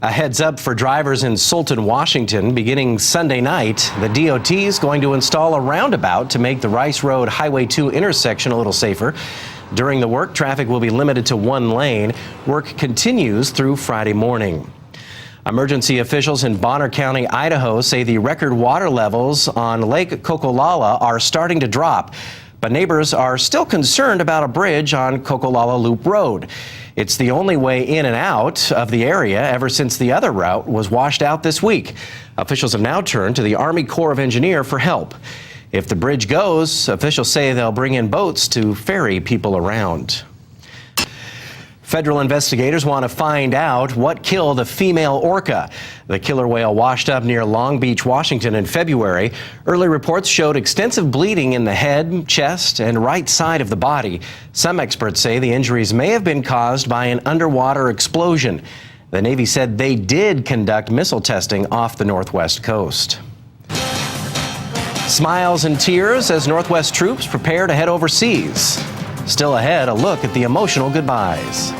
A heads up for drivers in Sultan, Washington. Beginning Sunday night, the DOT is going to install a roundabout to make the Rice Road Highway 2 intersection a little safer. During the work, traffic will be limited to one lane. Work continues through Friday morning. Emergency officials in Bonner County, Idaho say the record water levels on Lake Cocolala are starting to drop, but neighbors are still concerned about a bridge on Cocolala Loop Road. It's the only way in and out of the area ever since the other route was washed out this week. Officials have now turned to the Army Corps of Engineers for help. If the bridge goes, officials say they'll bring in boats to ferry people around. Federal investigators want to find out what killed a female orca. The killer whale washed up near Long Beach, Washington in February. Early reports showed extensive bleeding in the head, chest, and right side of the body. Some experts say the injuries may have been caused by an underwater explosion. The Navy said they did conduct missile testing off the northwest coast. Smiles and tears as Northwest troops prepare to head overseas. Still ahead, a look at the emotional goodbyes.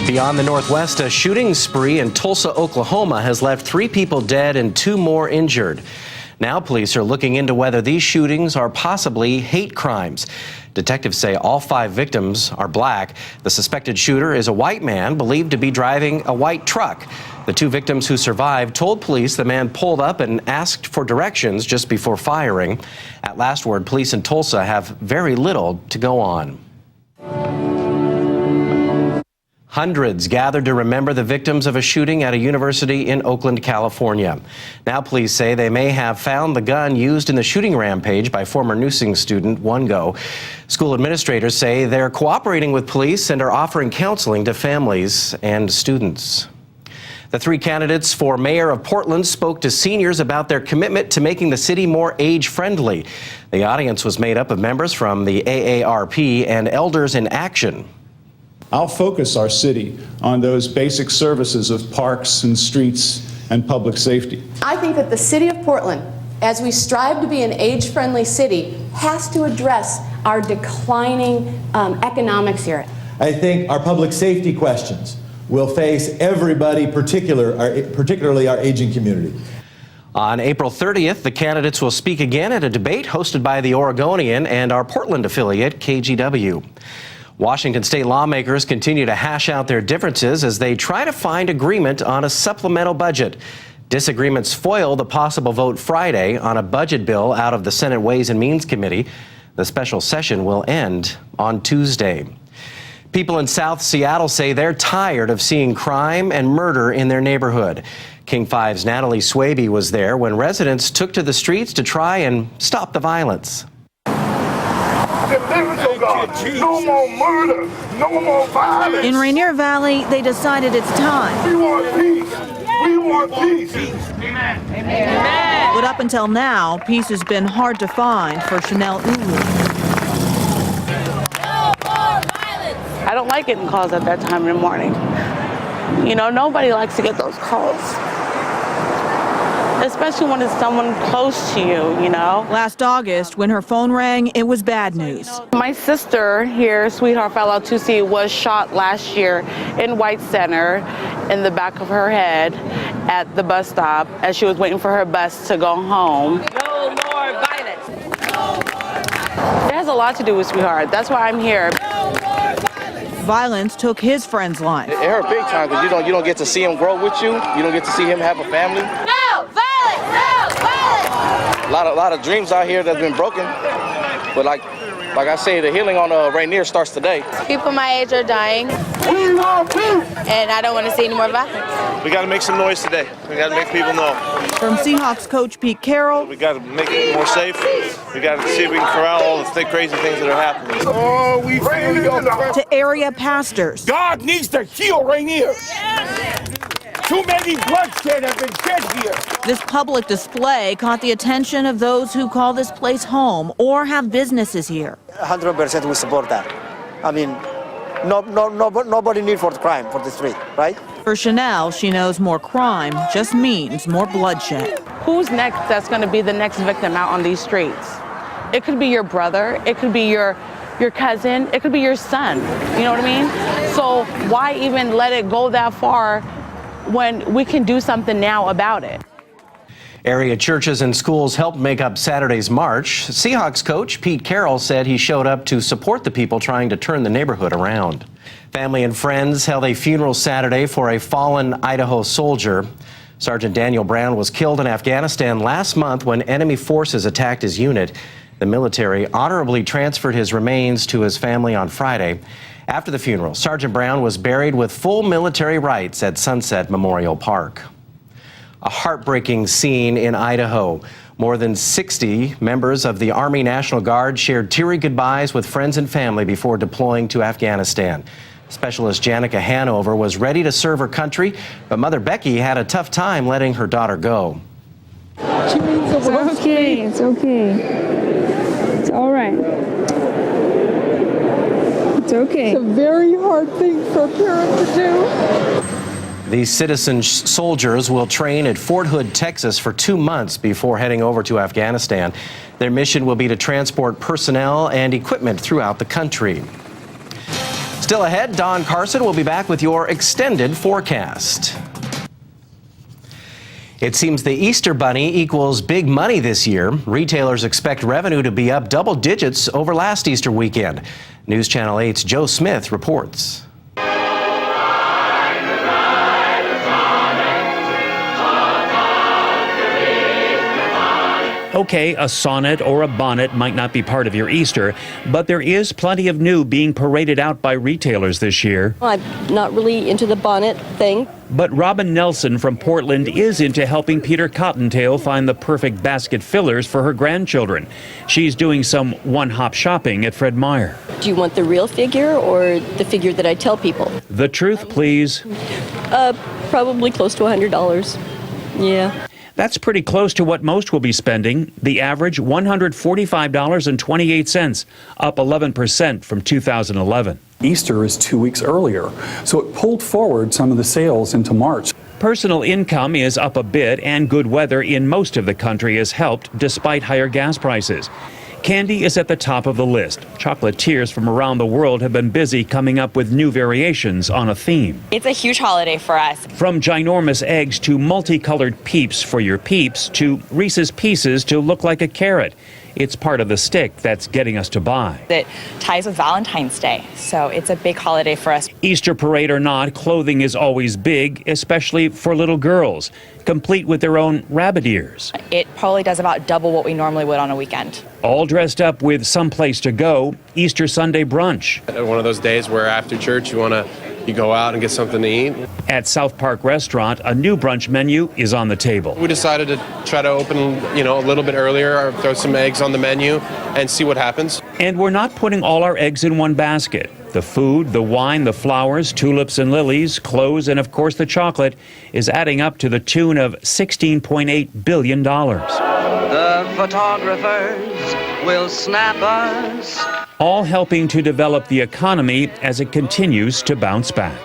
Beyond the Northwest, a shooting spree in Tulsa, Oklahoma has left 3 people dead and 2 more injured. Now police are looking into whether these shootings are possibly hate crimes. Detectives say all 5 victims are black. The suspected shooter is a white man believed to be driving a white truck. The 2 victims who survived told police the man pulled up and asked for directions just before firing. At last word, police in Tulsa have very little to go on. Hundreds gathered to remember the victims of a shooting at a university in Oakland, California. Now police say they may have found the gun used in the shooting rampage by former nursing student Wongo. School administrators say they're cooperating with police and are offering counseling to families and students. The 3 candidates for mayor of Portland spoke to seniors about their commitment to making the city more age-friendly. The audience was made up of members from the AARP and Elders in Action. I'll focus our city on those basic services of parks and streets and public safety. I think that the city of Portland, as we strive to be an age-friendly city, has to address our declining economics here. I think our public safety questions will face everybody, particularly our aging community. On April 30th, the candidates will speak again at a debate hosted by the Oregonian and our Portland affiliate, KGW. Washington state lawmakers continue to hash out their differences as they try to find agreement on a supplemental budget. Disagreements foil the possible vote Friday on a budget bill out of the Senate Ways and Means Committee. The special session will end on Tuesday. People in South Seattle say they're tired of seeing crime and murder in their neighborhood. King 5's Natalie Swaby was there when residents took to the streets to try and stop the violence. No more murder, no more violence. In Rainier Valley, they decided it's time. We want peace. We want peace. Amen. Amen. But up until now, peace has been hard to find for Chanel Ulu. I don't like getting calls at that time in the morning. You know, nobody likes to get those calls. Especially when it's someone close to you, you know. Last August, when her phone rang, it was bad news. My sister here, Sweetheart Fellow 2C, was shot last year in White Center in the back of her head at the bus stop as she was waiting for her bus to go home. No more violence. It has a lot to do with Sweetheart. That's why I'm here. Violence took his friend's life. It hurt big time because you don't get to see him grow with you. You don't get to see him have a family. No violence! No violence! A lot of dreams out here that's been broken. But like I say, the healing on Rainier starts today. People my age are dying. We want peace. And I don't want to see any more violence. We got to make some noise today. We got to make people know. From Seahawks coach Pete Carroll. We got to make it more safe. We got to see if we can corral all the crazy things that are happening. Oh, we feel your to area pastors. God needs to heal Rainier. Too many bloodshed have been shed here. This public display caught the attention of those who call this place home or have businesses here. 100% we support that. I mean, nobody need for the crime for the street, right? For Chanel, she knows more crime just means more bloodshed. Who's next that's going to be the next victim out on these streets? It could be your brother. It could be your your cousin, it could be your son. You know what I mean? So why even let it go that far when we can do something now about it? Area churches and schools helped make up Saturday's march. Seahawks coach Pete Carroll said he showed up to support the people trying to turn the neighborhood around. Family and friends held a funeral Saturday for a fallen Idaho soldier. Sergeant Daniel Brown was killed in Afghanistan last month when enemy forces attacked his unit. The military honorably transferred his remains to his family on Friday. After the funeral, Sergeant Brown was buried with full military rites at Sunset Memorial Park. A heartbreaking scene in Idaho. More than 60 members of the Army National Guard shared teary goodbyes with friends and family before deploying to Afghanistan. Specialist Janica Hanover was ready to serve her country, but Mother Becky had a tough time letting her daughter go. She means the world. It's okay. It's okay. It's all right. It's okay. It's a very hard thing for a parent to do. These citizen soldiers will train at Fort Hood, Texas for 2 months before heading over to Afghanistan. Their mission will be to transport personnel and equipment throughout the country. Still ahead, Don Carson will be back with your extended forecast. It seems the Easter Bunny equals big money this year. Retailers expect revenue to be up double digits over last Easter weekend. News Channel 8's Joe Smith reports. Okay, a sonnet or a bonnet might not be part of your Easter, but there is plenty of new being paraded out by retailers this year. I'm not really into the bonnet thing. But Robin Nelson from Portland is into helping Peter Cottontail find the perfect basket fillers for her grandchildren. She's doing some one-hop shopping at Fred Meyer. Do you want the real figure or the figure that I tell people? The truth, please. Probably close to $100. Yeah. That's pretty close to what most will be spending. The average, $145.28, up 11% from 2011. Easter is 2 weeks earlier, so it pulled forward some of the sales into March. Personal income is up a bit, and good weather in most of the country has helped despite higher gas prices. Candy is at the top of the list. Chocolatiers from around the world have been busy coming up with new variations on a theme. It's a huge holiday for us. From ginormous eggs to multicolored peeps for your peeps to Reese's Pieces to look like a carrot. It's part of the stick that's getting us to buy. It ties with Valentine's Day, so it's a big holiday for us. Easter parade or not, clothing is always big, especially for little girls, complete with their own rabbit ears. It probably does about double what we normally would on a weekend. All dressed up with someplace to go, Easter Sunday brunch. One of those days where after church you go out and get something to eat. At South Park Restaurant, a new brunch menu is on the table. We decided to try to open, a little bit earlier, or throw some eggs on the menu and see what happens. And we're not putting all our eggs in one basket. The food, the wine, the flowers, tulips and lilies, clothes, and of course the chocolate is adding up to the tune of $16.8 billion. The photographers will snap us. All helping to develop the economy as it continues to bounce back.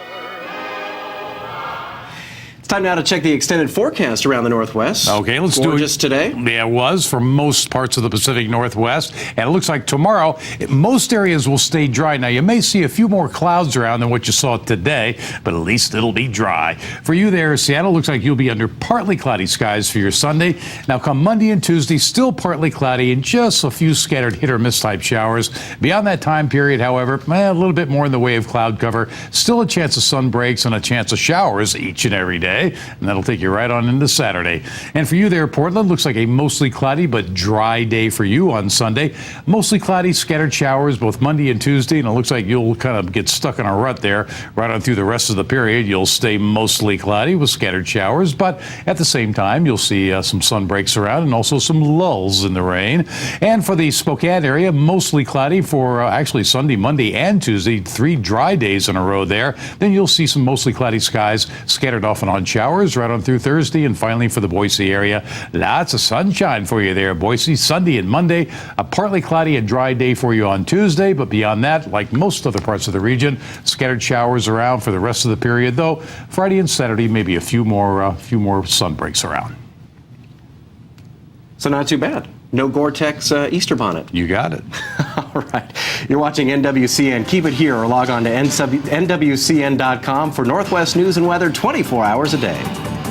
It's time now to check the extended forecast around the Northwest. Okay, let's do it. Gorgeous today. Yeah, it was for most parts of the Pacific Northwest. And it looks like tomorrow, most areas will stay dry. Now, you may see a few more clouds around than what you saw today, but at least it'll be dry. For you there, Seattle, looks like you'll be under partly cloudy skies for your Sunday. Now, come Monday and Tuesday, still partly cloudy and just a few scattered hit or miss type showers. Beyond that time period, however, a little bit more in the way of cloud cover. Still a chance of sun breaks and a chance of showers each and every day. And that'll take you right on into Saturday. And for you there, Portland, looks like a mostly cloudy but dry day for you on Sunday. Mostly cloudy, scattered showers both Monday and Tuesday, and it looks like you'll kind of get stuck in a rut there right on through the rest of the period. You'll stay mostly cloudy with scattered showers, but at the same time, you'll see some sun breaks around and also some lulls in the rain. And for the Spokane area, mostly cloudy for actually Sunday, Monday, and Tuesday, 3 dry days in a row there. Then you'll see some mostly cloudy skies scattered off and on showers right on through Thursday. And finally for the Boise area, lots of sunshine for you there, Boise. Sunday and Monday, a partly cloudy and dry day for you on Tuesday, but beyond that, like most other parts of the region, scattered showers around for the rest of the period, though Friday and Saturday maybe a few more sun breaks around. So not too bad. No Gore-Tex Easter bonnet. You got it. All All right. You're watching NWCN. Keep it here or log on to NWCN.com for Northwest news and weather 24 hours a day.